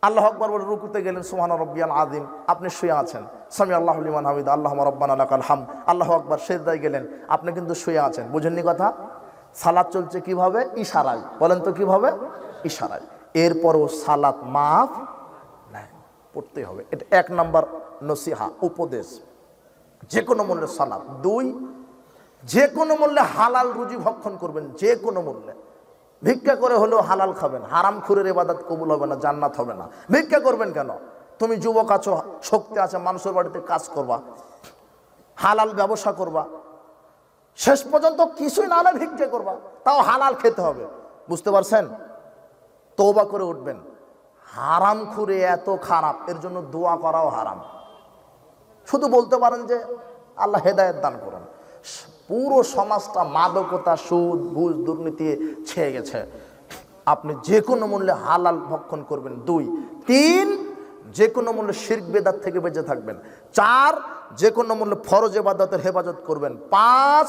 আল্লাহু আকবার বলে রুকুতে গেলেন সুবহান রাব্বিয়াল আযীম, আপনি শুয়ে আছেন, সামি আল্লাহু লিমান হামিদা আল্লাহুম্মা রাব্বানা লাকাল হামদ, আল্লাহু আকবার, সিজদায় গেলেন, আপনি কিন্তু শুয়ে আছেন। বুঝেননি কথা? সালাত চলছে কিভাবে? ইশারায়। বলেন তো কিভাবে? ইশারায়। এরপরও সালাত মাফ নাই, পড়তে হবে। এটা 1 নম্বর নসিহা, উপদেশ। যে কোনো মূল্যে সালাত। 2, যে কোনো মূল্যে হালাল রুজি ভক্ষণ করবেন, যে কোনো মূল্যে। ভিক্ষা করে হলেও হালাল খাবেন, হারাম খুরের ইবাদত কবুল হবে না, জান্নাত হবে না। ভিক্ষা করবেন কেন? তুমি যুবক আছো, শক্তি আছে, মানুষের বাড়িতে কাজ করবা, হালাল ব্যবসা করবা, শেষ পর্যন্ত কিছুই না হলে ভিক্ষা করবা, তাও হালাল খেতে হবে। বুঝতে পারছেন? তওবা করে উঠবেন। হারাম খুরে এত খারাপ, এর জন্য দোয়া করাও হারাম। শুধু বলতে পারেন যে আল্লাহ হেদায়েত দান করেন। পুরো সমাজটা মাদকতা, সুদ, ঘুষ, দুর্নীতি ছেয়ে গেছে। আপনি যে কোনো মূল্যে হালাল ভক্ষণ করবেন। 2, 3, যে কোনো মূল্যে শিরক বেদাত থেকে বেঁচে থাকবেন। 4, যে কোনো মূল্যে ফরজ ইবাদতের হেফাজত করবেন। 5,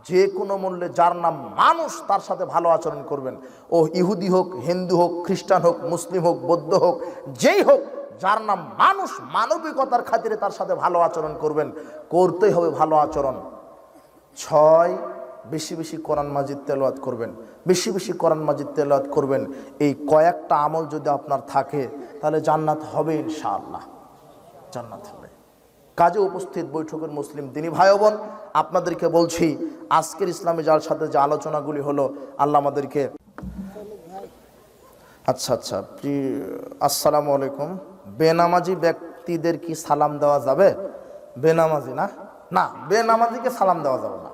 যে কোনো মূল্যে যার নাম মানুষ তার সাথে ভালো আচরণ করবেন। ও ইহুদি হোক, হিন্দু হোক, খ্রিস্টান হোক, মুসলিম হোক, বৌদ্ধ হোক, যেই হোক, যার নাম মানুষ, মানবিকতার খাতিরে তার সাথে ভালো আচরণ করবেন, করতেই হবে ভালো আচরণ। 6, বেশি বেশি কোরআন মাজিদ তেলাওয়াত করবেন, বেশি বেশি কোরআন মাজিদ তেলাওয়াত করবেন। এই কয়েকটা আমল যদি আপনার থাকে তাহলে জান্নাত হবে ইনশাআল্লাহ, জান্নাত হবে। কাজে উপস্থিত বৈঠকের মুসলিম দিনী ভাই বোন, আপনাদেরকে বলছি আজকের ইসলামী জাল সাথে যে আলোচনাগুলি হলো, আল্লাহ আমাদেরকে। আচ্ছা, আসসালামু আলাইকুম। বেনামাজি ব্যক্তিদের কি সালাম দেওয়া যাবে? বেনামাজি না, না, বেনামাজিকে সালাম দেওয়া যাবে না।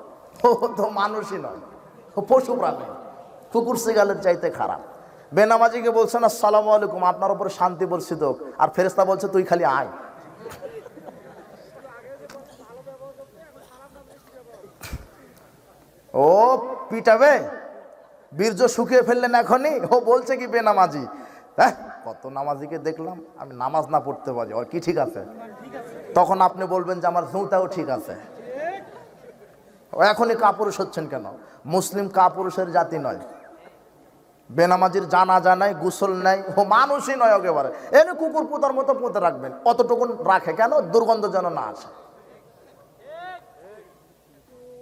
ও তো মানুষই নয়, ও পশু প্রাণী, কুকুর শিগালের চাইতে খারাপ। বেনামাজিকে বলছেন আসসালামু আলাইকুম, আপনার উপরে শান্তি বর্ষিত হোক, আর ফেরেশতা বলছে তুই খালি আয়। ও পিটাবে, বীর্য শুকিয়ে ফেললেন এখনই। ও বলছে কি বেনামাজি? হ্যাঁ, কত নামাজিকে দেখলাম, আমি নামাজ না পড়তে পারি, ওর কি ঠিক আছে? তখন আপনি বলবেন যে আমার জুতাও ঠিক আছে। ও এখনই কাপুরুষ হচ্ছেন কেন? মুসলিম কাপুরুষের জাতি নয়। বেনামাজির জানাজা নাই, গোসল নাই, ও মানুষই নয় একেবারে। এনে কুকুর পুতার মতো পুঁতে রাখবেন, অতটুকু রাখে কেন? দুর্গন্ধ যেন না আসে।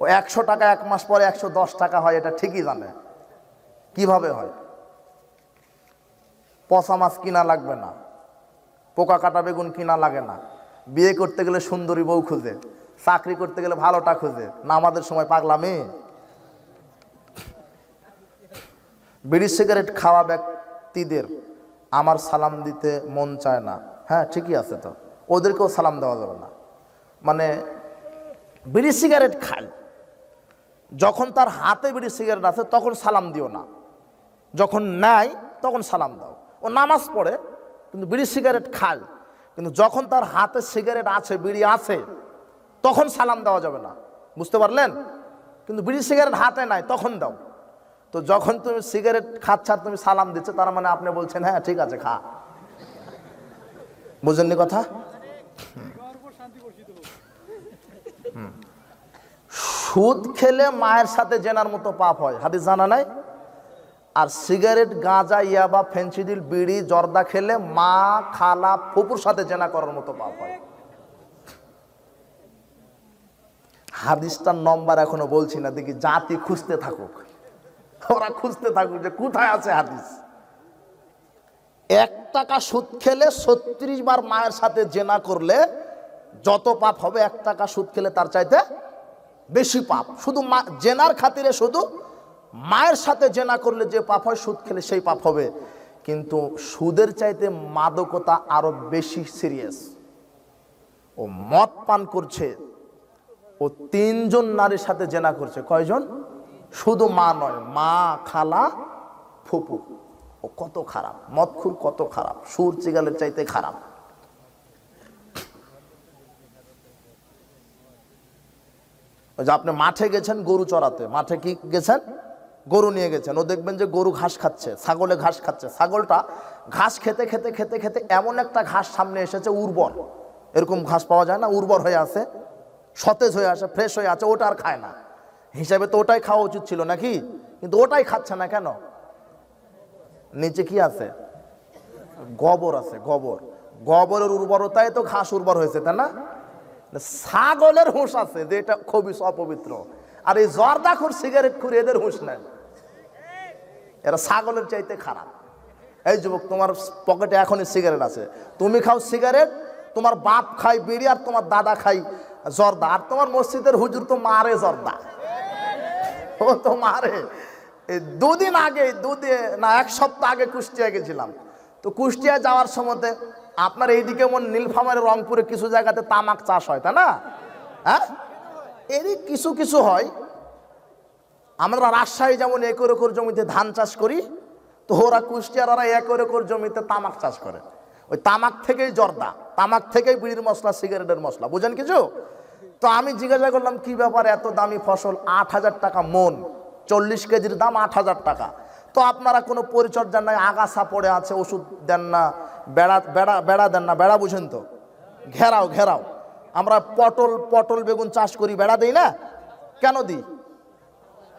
ও 100 টাকা 1 মাস পরে 110 টাকা হয়, এটা ঠিকই জানে। কিভাবে হয়? পচা মাছ কিনা লাগবে না, পোকা কাটা বেগুন কিনা লাগে না, বিয়ে করতে গেলে সুন্দরী বউ খুঁজে, চাকরি করতে গেলে ভালোটা খুঁজে না। আমাদের সময় পাগলামি। বিড়ি সিগারেট খাওয়া ব্যক্তিদের আমার সালাম দিতে মন চায় না। হ্যাঁ, ঠিকই আছে, তো ওদেরকেও সালাম দেওয়া যাবে না। মানে বিড়ি সিগারেট খায়, যখন তার হাতে বিড়ি সিগারেট আছে তখন সালাম দিও না, যখন নাই তখন সালাম দাও। ও নামাজ পড়ে কিন্তু বিড়ি সিগারেট খায়, কিন্তু যখন তার হাতে সিগারেট আছে, বিড়ি আছে, তখন সালাম দেওয়া যাবে না। বুঝতে পারলেন? কিন্তু বিড়ি সিগারেট হাতে নাই তখন দাও। তো যখন তুমি সিগারেট খাচ্ছ আর তুমি সালাম দিচ্ছ, তার মানে আপনি বলছেন হ্যাঁ ঠিক আছে খা। বুঝেননি কথা? সুদ খেলে মায়ের সাথে জেনার মতো পাপ হয়, হাদিস জানা নাই? আর সিগারেট, গাঁজা, ইয়াবা, ফেন্সিডিল, বিড়ি, জর্দা খেলে মা, খালা, ফুপুর সাথে জেনা করার মতো পাপ হয়। হাদিসটার নম্বর এখনো বলছি না, দেখি জাতি খুঁজতে থাকুক, ওরা খুঁজতে থাকুক যে কোথায় আছে হাদিস। 1 টাকা সুদ খেলে 36 বার মায়ের সাথে জেনা করলে যত পাপ হবে, 1 টাকা সুদ খেলে তার চাইতে বেশি পাপ। শুধু জেনার খাতিরে শুধু মায়ের সাথে জেনা করলে যে পাপ হয়, সুদ খেলে সেই পাপ হবে। কিন্তু সুদের চাইতে মাদকতা আরো বেশি সিরিয়াস। ও মদ পান করছে, ও 3 জন নারীর সাথে জেনা করছে। কয়জন? শুধু মা নয়, মা, খালা, ফুপু। ও কত খারাপ, মদখুর কত খারাপ, সুর চিগালের চাইতে খারাপ। যে আপনি মাঠে গেছেন গরু চড়াতে, মাঠে কি গেছেন? গরু নিয়ে গেছেন। ও দেখবেন যে গরু ঘাস খাচ্ছে, ছাগলে ঘাস খাচ্ছে। ছাগলটা ঘাস খেতে খেতে খেতে খেতে এমন একটা ঘাস সামনে এসেছে, উর্বর, এরকম ঘাস পাওয়া যায় না, উর্বর হয়ে আছে, সতেজ হয়ে আছে, ফ্রেশ হয়ে আছে, ওটা আর খায় না। হিসাবে তো ওটাই খাওয়া উচিত ছিল নাকি? কিন্তু ওটাই খাচ্ছে না কেন? নিচে কি আছে? গোবর আছে, গোবর। গোবরের উর্বরতায় তো ঘাস উর্বর হয়েছে, তাই না? ছাগলের হুঁশ আছে যে এটা খুবই অপবিত্র। আর এই জর্দাখোর, সিগারেটখোর, এদের হুঁশ নেই, এরা ছাগলের চাইতে খারাপ। এই যুবক, তোমার পকেটে এখনই সিগারেট আছে, তুমি খাও সিগারেট, তোমার বাপ খায় বিড়ি, আর তোমার দাদা খায় জর্দা, আর তোমার মসজিদের হুজুর তো মারে জর্দা। ও তো মারে। এই দুদিন আগে, এক সপ্তাহ আগে কুষ্টিয়া গেছিলাম। তো কুষ্টিয়া যাওয়ার সময়তে আপনার এইদিকে মন নীলফামারী রংপুরে কিছু জায়গাতে তামাক চাষ হয়, তাই না? হ্যাঁ, এরই কিছু কিছু হয়। আমরা রাজশাহী যেমন একর একর জমিতে ধান চাষ করি, তো ওরা কুষ্টিয়ার ওরা একর একর জমিতে তামাক চাষ করে। ওই তামাক থেকেই জর্দা, তামাক থেকেই বিড়ির মশলা, সিগারেটের মশলা, বুঝেন কিছু? তো আমি জিজ্ঞাসা করলাম কি ব্যাপার, এত দামি ফসল, 8,000 টাকা মন, 40 কেজির দাম 8,000 টাকা। তো আপনারা কোনো পরিচর্যা নাই, আগাছা পড়ে আছে, ওষুধ দেন না, বেড়া দেন না, বেড়া বুঝেন তো, ঘেরাও। আমরা পটল বেগুন চাষ করি, বেড়া দেই না, কেন দিই?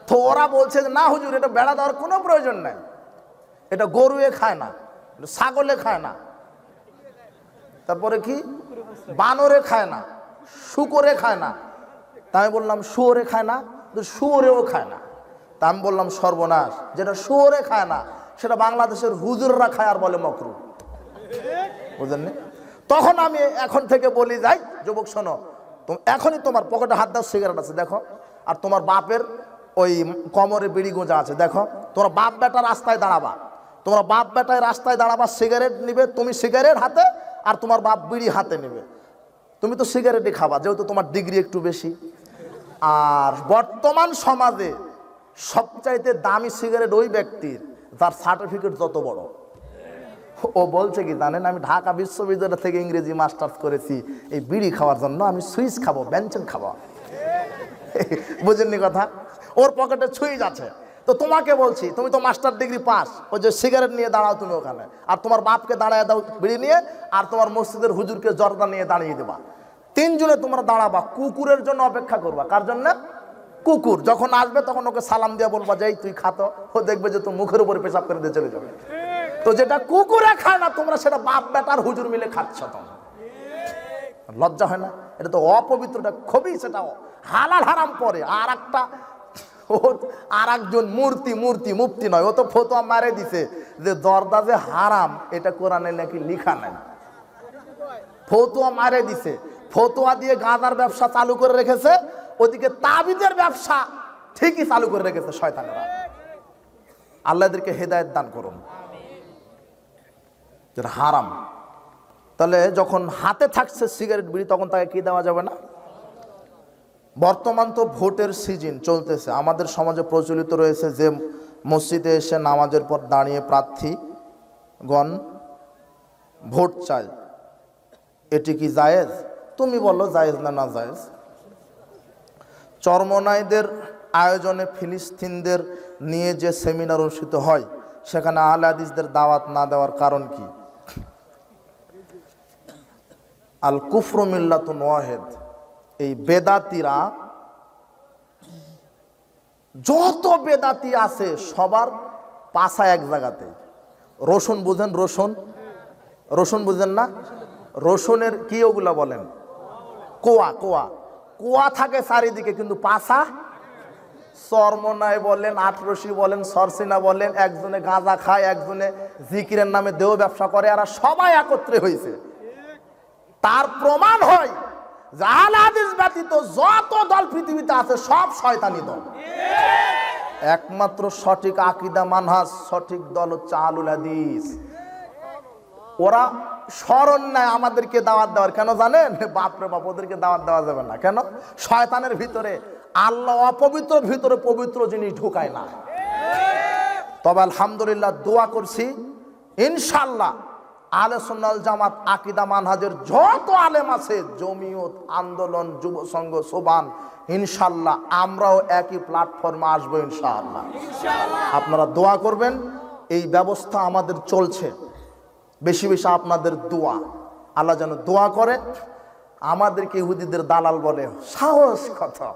তো ওরা বলছে যে না হুজুর, এটা বেড়া দেওয়ার কোনো প্রয়োজন নাই, এটা গরুয়ে খায় না, ছাগলে খায় না, তারপরে কি বানরে খায় না, শুকরে খায় না। তা আমি বললাম শুয়োরে খায় না, তো শুয়োরেও খায় না। তা আমি বললাম সর্বনাশ, যেটা শুয়োরে খায় না সেটা বাংলাদেশের হুজুররা খায় আর বলে মকরু, বুঝলেন? তখন আমি এখন থেকে বলি, যাই যুবক শোনো, এখনই তোমার পকেটে হাত দাও, সিগারেট আছে দেখো, আর তোমার বাপের ওই কোমরে বিড়ি গোঁজা আছে দেখো, তোমার বাপ বেটা রাস্তায় দাঁড়াবা, তোমার বাপ বেটায় রাস্তায় দাঁড়াবা, সিগারেট নিবে তুমি সিগারেট হাতে, আর তোমার বাপ বিড়ি হাতে নেবে। তুমি তো সিগারেটই খাবা, যেহেতু তোমার ডিগ্রি একটু বেশি। আর বর্তমান সমাজে সবচাইতে দামি সিগারেট ওই ব্যক্তির যার সার্টিফিকেট যত বড়। ও বলছে কি জানেন, আমি ঢাকা বিশ্ববিদ্যালয় থেকে ইংরেজি মাস্টার্স করেছি, এই বিড়ি খাওয়ার জন্য আমি সুইচ খাবো, বেঞ্চন খাবো। বুঝেননি কথা? ওর পকেটে সুইচ আছে। তো তোমাকে বলছি, তুমি তো মাস্টার ডিগ্রি পাস, ওই যে সিগারেট নিয়ে দাঁড়াও তুমি ওখানে, আর তোমার বাপকে দাঁড়ায় দাও বিড়ি নিয়ে, আর তোমার মসজিদের হুজুরকে জর্দা নিয়ে দাঁড়িয়ে দেবা। 3 জনে তোমরা দাঁড়াবা, কুকুরের জন্য অপেক্ষা করবা। কার জন্য? কুকুর যখন আসবে তখন ওকে সালাম দিয়ে বলবা যে তুই খাতো, ও দেখবে যে তুই মুখের উপরে পেশাব করে দিয়ে চলে যাবে। তো যেটা কুকুরে খায় না তোমরা সেটা বাপ বেটার হুজুর মিলে খাচ্ছ, তোমরা লজ্জা হয় না? এটা তো অপবিত্রটা খুবই, সেটা হালাল হারাম পরে। আর একজন মূর্তি মুফতি নয়, ও তো ফতোয়া মারে দিছে যে জর্দা যে হারাম, এটা কোরআনে নাকি লিখা নাই, ফতোয়া মারে দিছে। ফতোয়া দিয়ে গাঁজার ব্যবসা চালু করে রেখেছে, ওদিকে তাবিজের ব্যবসা ঠিকই চালু করে রেখেছে শয়তানেরা। আল্লাহ এদেরকে হেদায়েত দান করুন। যেটা হারাম, তাহলে যখন হাতে থাকছে সিগারেট বিড়ি, তখন তাকে কি দেওয়া যাবে না? বর্তমান তো ভোটের সিজন চলতেছে, আমাদের সমাজে প্রচলিত রয়েছে যে মসজিদে এসে নামাজের পর দাঁড়িয়ে প্রার্থীগণ ভোট চায়। এটি কি জায়েজ? তুমি বলো জায়েজ না না জায়েজ? চরমনাইদের আয়োজনে ফিলিস্তিনদের নিয়ে যে সেমিনার অনুষ্ঠিত হয়, সেখানে আহলে হাদিসদের দাওয়াত না দেওয়ার কারণ কি? আল কুফরু মিল্লাতুন ওয়াহিদ, এই বেদাতিরা, যত বেদাতি আছে সবার পাশা এক জায়গাতে। রসুন বুঝেন? রসুন বুঝেন না? রসুনের কি ওগুলা বলেন? কোয়া থাকে চারিদিকে, কিন্তু পাশা। চরমনাই বলেন, আটরশি বলেন, সরসিনা বলেন, একজনে গাঁজা খায়, একজনে জিকিরের নামে দেহ ব্যবসা করে, আর সবাই একত্রে হয়েছে। তার প্রমাণ হয় যে আহলে হাদিস ব্যতীত যত দল পৃথিবীতে আছে সব শয়তানি দল। একমাত্র সঠিক আকীদা মানহাজ, সঠিক দল হচ্ছে আহলুল হাদিস। ওরা স্মরণ নেয় আমাদেরকে দাওয়াত দেওয়ার। কেন জানেন? বাপরে বাপ, ওদেরকে দাওয়াত দেওয়া যাবে না। কেন? শয়তানের ভিতরে আল্লাহ অপবিত্র, ভিতরে পবিত্র জিনিস ঢুকায় না। তবে আলহামদুলিল্লাহ দোয়া করছি, ইনশাআল্লাহ আহলে সুন্নাত ওয়াল জামাত আকীদা মানহাজের যত আলেম আছে, জমিয়ত, আন্দোলন, যুব সংঘ, সোবান, ইনশাআল্লাহ আমরাও একই প্ল্যাটফর্মে আসবো ইনশাআল্লাহ। আপনারা দোয়া করবেন। এই ব্যবস্থা আমাদের চলছে, বেশি বেশি আপনাদের দোয়া। আল্লাহ যেন দোয়া করে আমাদেরকে ইহুদিদের দালাল বলে। সাহস কথা,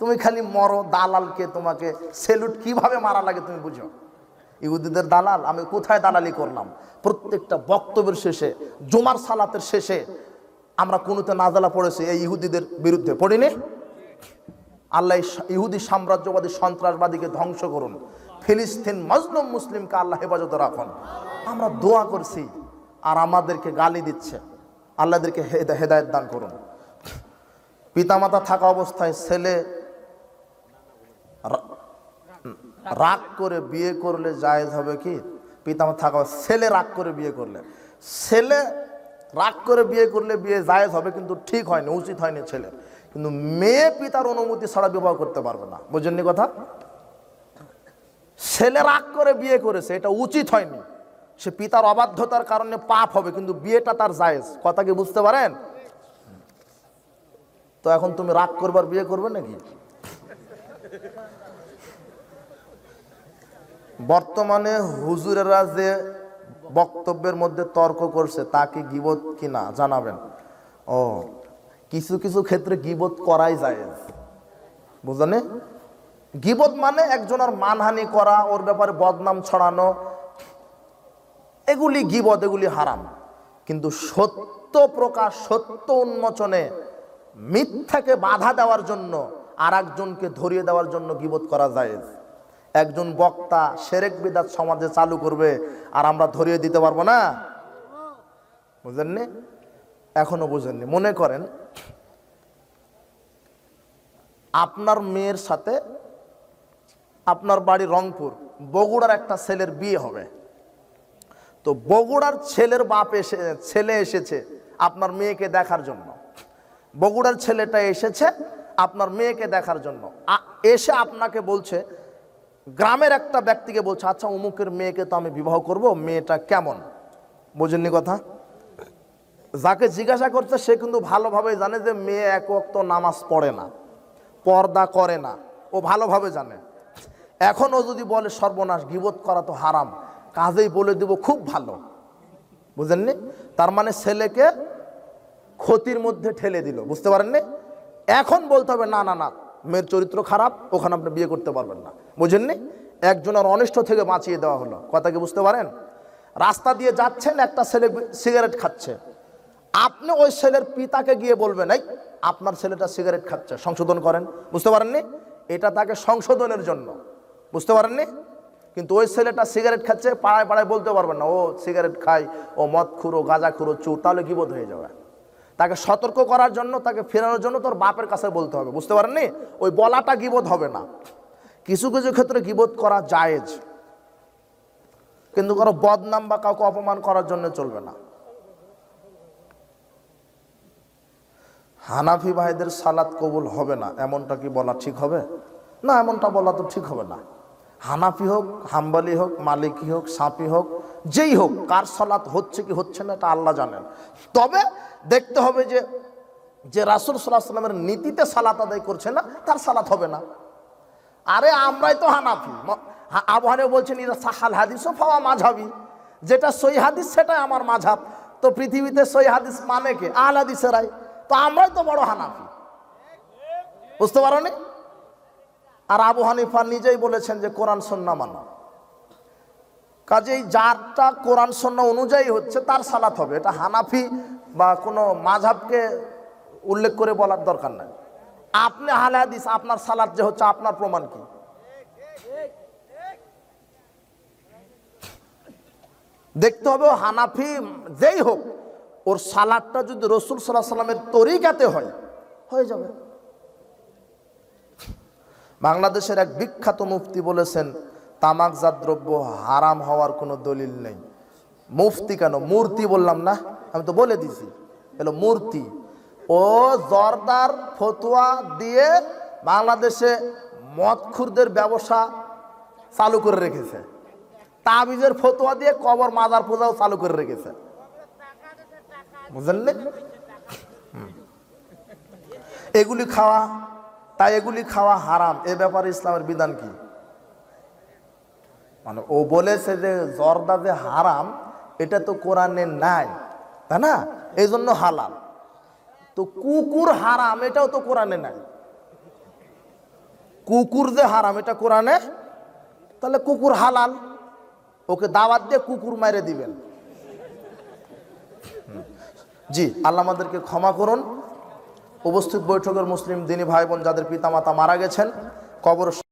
তুমি খালি মরো, দালালকে তোমাকে সেলুট কিভাবে মারা লাগে তুমি বুঝো। ইহুদিদের দালাল, আমি কোথায় দালালি করলাম? প্রত্যেকটা বক্তব্যের শেষে, জুমার সালাতের শেষে আমরা কুনুতে নাজালা পড়েছি এই ইহুদিদের বিরুদ্ধে, পড়িনি? আল্লাহ ইহুদি সাম্রাজ্যবাদী সন্ত্রাসবাদীকে ধ্বংস করুন, ফিলিস্তিন মজলুম মুসলিমকে আল্লাহ হেফাজতে রাখুন। আমরা দোয়া করছি আর আমাদেরকে গালি দিচ্ছে। আল্লাহদেরকে হেদায়েত দান করুন। পিতামাতা থাকা অবস্থায় ছেলে রাগ করে বিয়ে করলে জায়েজ হবে কি? পিতামাতা থাকা, ছেলে রাগ করে বিয়ে করলে, ছেলে রাগ করে বিয়ে করলে বিয়ে জায়েজ হবে, কিন্তু ঠিক হয়নি, উচিত হয়নি ছেলে। কিন্তু মেয়ে পিতার অনুমতি ছাড়া বিবাহ করতে পারবে না। বুঝেননি কথা? ছেলে রাগ করে বিয়ে করেছে, এটা উচিত হয়নি, সে পিতার অবাধ্যতার কারণে পাপ হবে, কিন্তু বিয়েটা তার জায়েজ। কথা কি বুঝতে পারেন? তো এখন তুমি রাগ করবার বিয়ে করবে নাকি? বর্তমানে হুজুরেরা যে বক্তব্যের মধ্যে তর্ক করছে তা কি গীবত কিনা জানাবেন। ও, কিছু কিছু ক্ষেত্রে গীবত করাই জায়েজ। বুঝলেন? গীবত মানে একজনের মানহানি করা, ওর ব্যাপারে বদনাম ছড়ানো, এগুলি গীবত, এগুলি হারাম। কিন্তু সত্য প্রকাশ, সত্য উন্মোচনে মিথ্যাকে বাধা দেওয়ার জন্য, আর একজনকে ধরিয়ে দেওয়ার জন্য গীবত করা জায়েজ। একজন বক্তা শিরক বিদআত সমাজে চালু করবে, আর আমরা ধরিয়ে দিতে পারবো না? বুঝেননি? এখনো বুঝেননি? মনে করেন আপনার মেয়ের সাথে, আপনার বাড়ি রংপুর, বগুড়ার একটা ছেলের বিয়ে হবে। তো বগুড়ার ছেলের বাপ ছেলে এসেছে আপনার মেয়েকে দেখার জন্য। বগুড়ার ছেলেটা এসেছে আপনার মেয়েকে দেখার জন্য, এসে আপনাকে বলছে, গ্রামের একটা ব্যক্তিকে বলছে, আচ্ছা অমুকের মেয়েকে তো আমি বিবাহ করব, মেয়েটা কেমন? বোঝেননি কথা? যাকে জিজ্ঞাসা করছে সে কিন্তু ভালোভাবে জানে যে মেয়ে এক ওয়াক্ত নামাজ পড়ে না, পর্দা করে না, ও ভালোভাবে জানে। এখনও যদি বলে সর্বনাশ, গীবত করা তো হারাম, কাজেই বলে দিব খুব ভালো। বুঝেননি? তার মানে ছেলেকে ক্ষতির মধ্যে ঠেলে দিল। বুঝতে পারেননি? এখন বলতে হবে না না না, মেয়ের চরিত্র খারাপ, ওখানে আপনি বিয়ে করতে পারবেন না। বুঝেননি? একজনের অনিষ্ট থেকে বাঁচিয়ে দেওয়া হলো। কথা কি বুঝতে পারেন? রাস্তা দিয়ে যাচ্ছেন, একটা ছেলে সিগারেট খাচ্ছে, আপনি ওই ছেলের পিতাকে গিয়ে বলবেন, এই আপনার ছেলেটা সিগারেট খাচ্ছে, সংশোধন করেন। বুঝতে পারেননি? এটা তাকে সংশোধনের জন্য। বুঝতে পারেননি? কিন্তু ওই ছেলেটা সিগারেট খাচ্ছে, পাড়ায় পাড়ায় বলতে পারবেন না ও সিগারেট খায়, ও মদ খুঁড়ো, গাঁজা খুঁড়ো, চোর, তাহলে গীবত হয়ে যাবে। তাকে সতর্ক করার জন্য, তাকে ফেরানোর জন্য তোর বাপের কাছে বলতে হবে। বুঝতে পারেননি? ওই বলাটা গীবত হবে না। কিছু কিছু ক্ষেত্রে গীবত করা জায়েজ, কিন্তু কারো বদনাম বা কাউকে অপমান করার জন্য চলবে না। হানাফি ভাইদের সালাত কবুল হবে না, এমনটা কি বলা ঠিক হবে? না, এমনটা বলা তো ঠিক হবে না। হানাফি হোক, হাম্বলি হোক, মালিকি হোক, সাফি হোক, যেই হোক, কার সালাত হচ্ছে কি হচ্ছে না এটা আল্লাহ জানেন। তবে দেখতে হবে যে যে রাসূল সাল্লাল্লাহু আলাইহি ওয়াসাল্লামের নীতিতে সালাত আদায় করছে না, তার সালাত হবে না। আরে আমরাই তো হানাফি, আবু হানিফা বলছেন ইদা সাহাল হাদিস ফাওয়া মাযহাবি, যেটা সহিহ হাদিস সেটাই আমার মাযহাব। তো পৃথিবীতে সহিহ হাদিস মানে কে? আহলে হাদিসেরাই। তো আমরাই তো বড় হানাফি। বুঝতে পারোনি? আর আবু হানিফা নিজেই বলেছেন যে কোরআন সুন্নাহ মানো। কাজেই যারটা কোরআন সুন্নাহ অনুযায়ী হচ্ছে তার সালাত হবে। এটা হানাফি বা কোনো মাযহাবকে উল্লেখ করে বলার দরকার নাই। আপনি আহলে হাদিস, আপনার সালাত যে হচ্ছে, আপনার প্রমাণ কি? দেখতে হবে হানাফি যেই হোক, ওর সালাতটা যদি রাসূল সাল্লাল্লাহু আলাইহি ওয়াসাল্লামের তরিকাতে হয়, হয়ে যাবে। বাংলাদেশের এক বিখ্যাত মুফতি বলেছেন তামাকজাত দ্রব্য হারাম হওয়ার কোনো দলিল নেই। মুফতি কেন, মূর্তি বললাম না? আমি তো বলে দিছি, এলো মূর্তি। ও জর্দার ফতোয়া দিয়ে বাংলাদেশে মদখুরদের ব্যবসা চালু করে রেখেছে, তাবিজের ফতোয়া দিয়ে কবর মাজার পূজাও চালু করে রেখেছে। বুঝলেন? এগুলি খাওয়া, তাই এগুলি খাওয়া হারাম, এ ব্যাপারে ইসলামের বিধান কি? মানে ও বলেছে যে জর্দা যে হারাম, এটা তো কোরআনে নাই, তাই না? এই জন্য হালাল। তো কুকুর হারাম, এটাও তো কোরআনে নাই। কুকুর যে হারাম এটা কোরআনে, তাহলে কুকুর হালাল, ওকে দাওয়াত দিয়ে কুকুর মেরে দিবেন। জি, আল্লাহ আমাদেরকে ক্ষমা করুন। উপস্থিত বৈঠকের মুসলিম দিনী ভাই বোন যাদের পিতামাতা মারা গেছেন, কবর